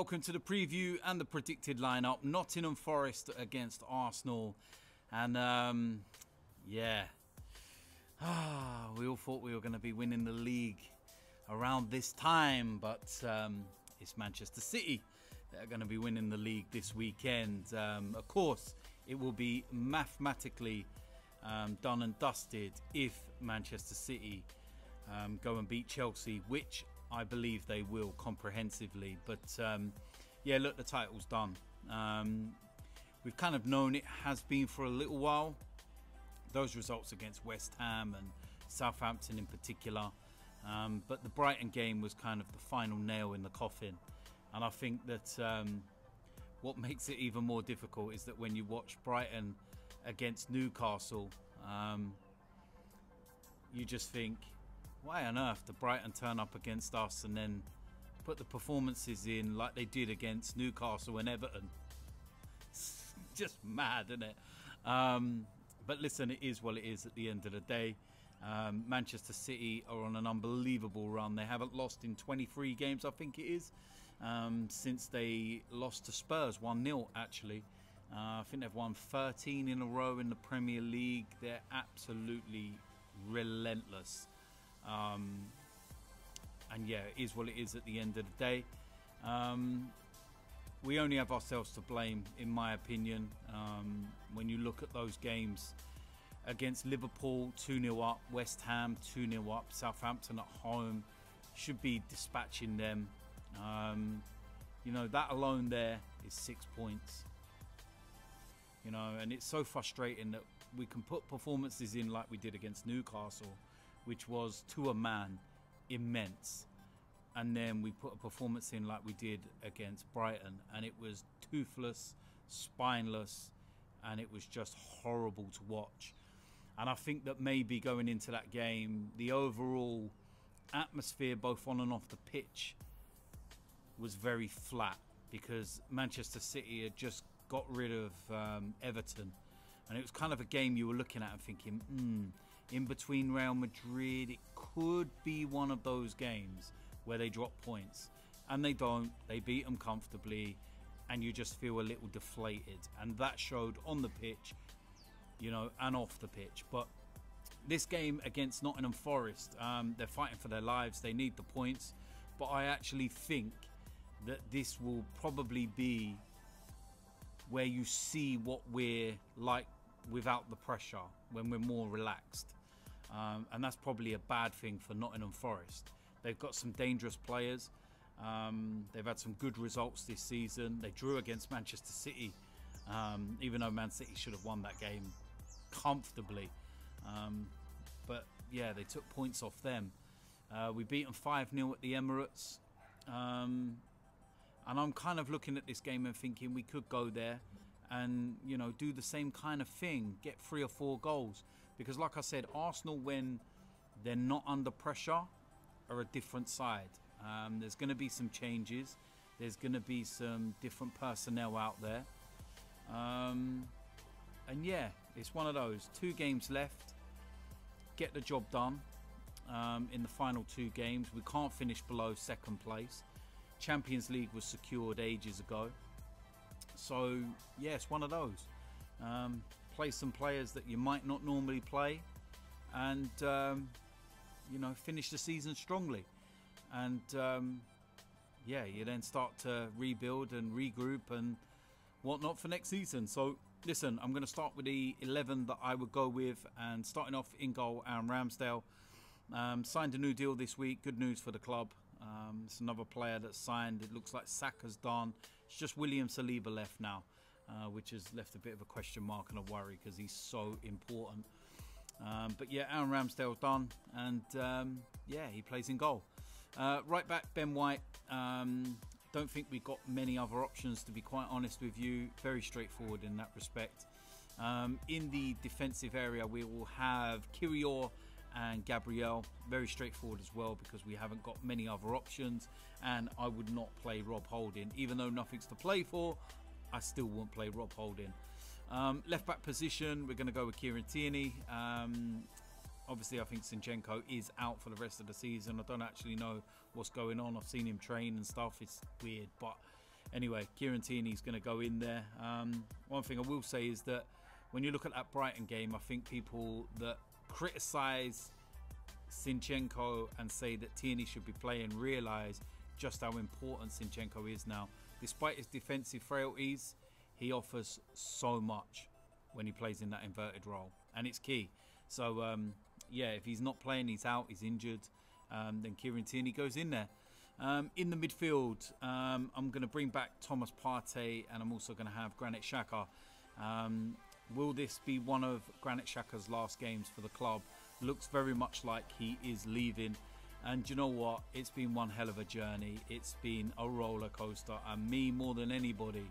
welcome to the preview and the predicted lineup. Nottingham Forest against Arsenal. And yeah, we all thought we were going to be winning the league around this time, but it's Manchester City that are going to be winning the league this weekend. Of course, it will be mathematically done and dusted if Manchester City go and beat Chelsea, which I believe they will comprehensively. But yeah, look, the title's done. We've kind of known it has been for a little while. Those results against West Ham and Southampton in particular. But the Brighton game was kind of the final nail in the coffin. And I think that what makes it even more difficult is that when you watch Brighton against Newcastle, you just think, why on earth did Brighton turn up against us and then put the performances in like they did against Newcastle and Everton? It's just mad, isn't it? But listen, it is what it is at the end of the day. Manchester City are on an unbelievable run. They haven't lost in 23 games, I think it is, since they lost to Spurs 1-0 actually. I think they've won 13 in a row in the Premier League. They're absolutely relentless. And yeah, it is what it is at the end of the day. We only have ourselves to blame, in my opinion. When you look at those games against Liverpool, 2-0 up, West Ham 2-0 up, Southampton at home, should be dispatching them. You know, that alone there is 6 points. You know, and it's so frustrating that we can put performances in like we did against Newcastle, which was, to a man, immense. And then we put a performance in like we did against Brighton, and it was toothless, spineless, and it was just horrible to watch. And I think that maybe going into that game, the overall atmosphere, both on and off the pitch, was very flat, because Manchester City had just got rid of Everton. And it was kind of a game you were looking at and thinking, in between Real Madrid, it could be one of those games where they drop points. And they don't. They beat them comfortably, and you just feel a little deflated. And that showed on the pitch, you know, and off the pitch. But this game against Nottingham Forest, they're fighting for their lives. They need the points. But I actually think that this will probably be where you see what we're like without the pressure, when we're more relaxed. And that's probably a bad thing for Nottingham Forest. They've got some dangerous players. They've had some good results this season. They drew against Manchester City, even though Man City should have won that game comfortably. But yeah, they took points off them. We beat them 5-0 at the Emirates. And I'm kind of looking at this game and thinking we could go there and, you know, do the same kind of thing, get 3 or 4 goals. Because like I said, Arsenal, when they're not under pressure, are a different side. There's going to be some changes. There's going to be some different personnel out there. And yeah, it's one of those. 2 games left. Get the job done in the final 2 games. We can't finish below second place. Champions League was secured ages ago. So yeah, it's one of those. Play some players that you might not normally play, and you know, finish the season strongly. And yeah, you then start to rebuild and regroup and whatnot for next season. So listen, I'm going to start with the 11 that I would go with, and starting off in goal, Aaron Ramsdale. Signed a new deal this week. Good news for the club. It's another player that's signed. It looks like Saka's done. It's just William Saliba left now, which has left a bit of a question mark and a worry, because he's so important. But yeah, Aaron Ramsdale's done, and yeah, he plays in goal. Right back, Ben White. Don't think we've got many other options, to be quite honest with you. Very straightforward in that respect. In the defensive area, we will have Kiwior and Gabriel. Very straightforward as well, because we haven't got many other options, and I would not play Rob Holding. Even though nothing's to play for, I still won't play Rob Holding. Left back position, we're going to go with Kieran Tierney. Obviously, I think Zinchenko is out for the rest of the season. I don't actually know what's going on. I've seen him train and stuff. It's weird, but anyway, Kieran Tierney's going to go in there. One thing I will say is that when you look at that Brighton game, I think people that criticise Zinchenko and say that Tierney should be playing realise just how important Zinchenko is now. Despite his defensive frailties, he offers so much when he plays in that inverted role, and it's key. So yeah, if he's not playing, he's out, he's injured, then Kieran Tierney goes in there. In the midfield, I'm going to bring back Thomas Partey, and I'm also going to have Granit Xhaka. Will this be one of Granit Xhaka's last games for the club? Looks very much like he is leaving. And you know what? It's been one hell of a journey. It's been a roller coaster, and me more than anybody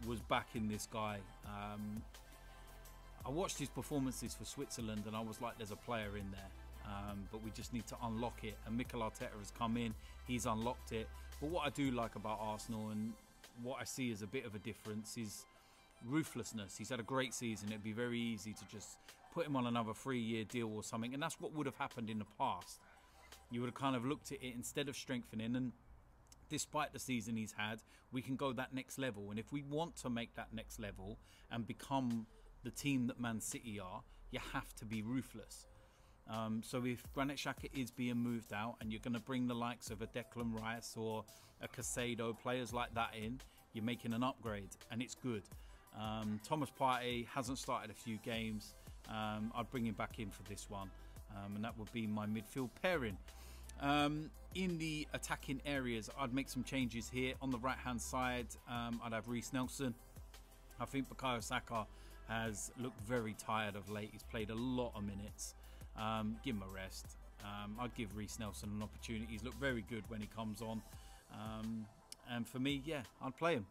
was backing this guy. I watched his performances for Switzerland, and I was like, there's a player in there. But we just need to unlock it. And Mikel Arteta has come in, he's unlocked it. But what I do like about Arsenal, and what I see as a bit of a difference, is ruthlessness. He's had a great season. It'd be very easy to just put him on another 3-year deal or something, and that's what would have happened in the past. You would have kind of looked at it instead of strengthening, and despite the season he's had, we can go that next level. And if we want to make that next level and become the team that Man City are, you have to be ruthless. So if Granit Xhaka is being moved out, and you're going to bring the likes of a Declan Rice or a Caicedo, players like that in, you're making an upgrade, and it's good. Thomas Partey hasn't started a few games. I'd bring him back in for this one, and that would be my midfield pairing. In the attacking areas, I'd make some changes here. On the right hand side, I'd have Reiss Nelson. I think Bukayo Saka has looked very tired of late. He's played a lot of minutes. Give him a rest. I'd give Reiss Nelson an opportunity. He's looked very good when he comes on, and for me, yeah, I'd play him.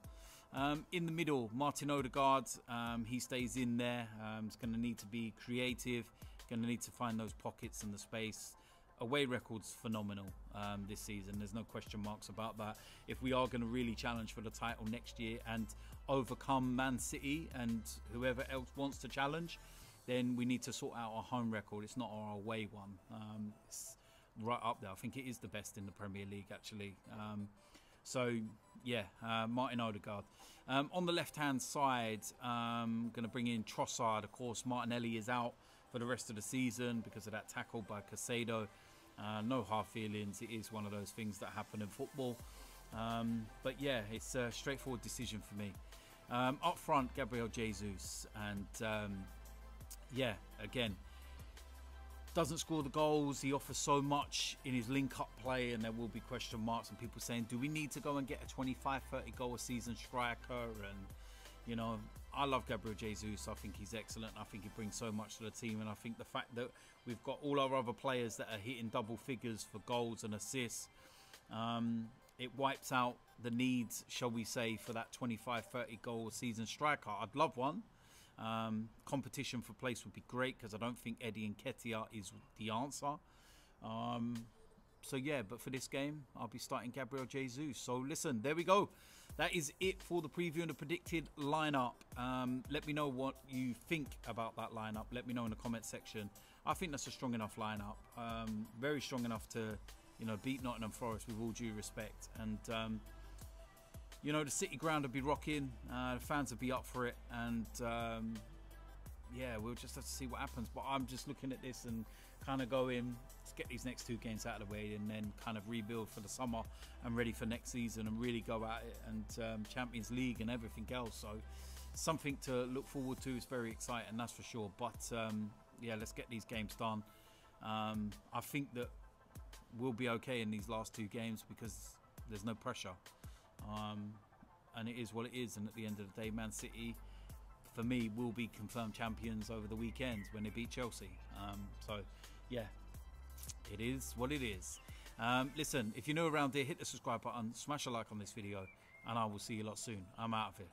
In the middle, Martin Odegaard, he stays in there. He's going to need to be creative, going to need to find those pockets and the space. Away record's phenomenal this season. There's no question marks about that. If we are going to really challenge for the title next year and overcome Man City and whoever else wants to challenge, then we need to sort out our home record. It's not our away one. It's right up there. I think it is the best in the Premier League, actually. So, yeah, Martin Odegaard. On the left-hand side, I'm going to bring in Trossard. Of course, Martinelli is out for the rest of the season because of that tackle by Caicedo. No hard feelings. It is one of those things that happen in football. But, yeah, it's a straightforward decision for me. Up front, Gabriel Jesus. And, yeah, again, doesn't score the goals. He offers so much in his link-up play, and there will be question marks and people saying, do we need to go and get a 25-30 goal a season striker? And, you know, I love Gabriel Jesus. I think he's excellent. I think he brings so much to the team, and I think the fact that we've got all our other players that are hitting double figures for goals and assists, it wipes out the needs, shall we say, for that 25-30 goal a season striker. I'd love one. Competition for place would be great, because I don't think Eddie Nketiah is the answer. So yeah, but for this game, I'll be starting Gabriel Jesus. So listen, there we go. That is it for the preview and the predicted lineup. Let me know what you think about that lineup. Let me know in the comment section. I think that's a strong enough lineup. Very strong enough to, you know, beat Nottingham Forest with all due respect. And you know, the City ground will be rocking. The fans will be up for it, and yeah, we'll just have to see what happens. But I'm just looking at this and kind of going, let's get these next 2 games out of the way, and then kind of rebuild for the summer and ready for next season and really go at it, and Champions League and everything else. So something to look forward to. It's very exciting, that's for sure. But yeah, let's get these games done. I think that we'll be okay in these last 2 games because there's no pressure. And it is what it is, and at the end of the day, Man City, for me, will be confirmed champions over the weekend when they beat Chelsea. So yeah, it is what it is. Listen, if you're new around here, hit the subscribe button, smash a like on this video, and I will see you lot soon. I'm out of here.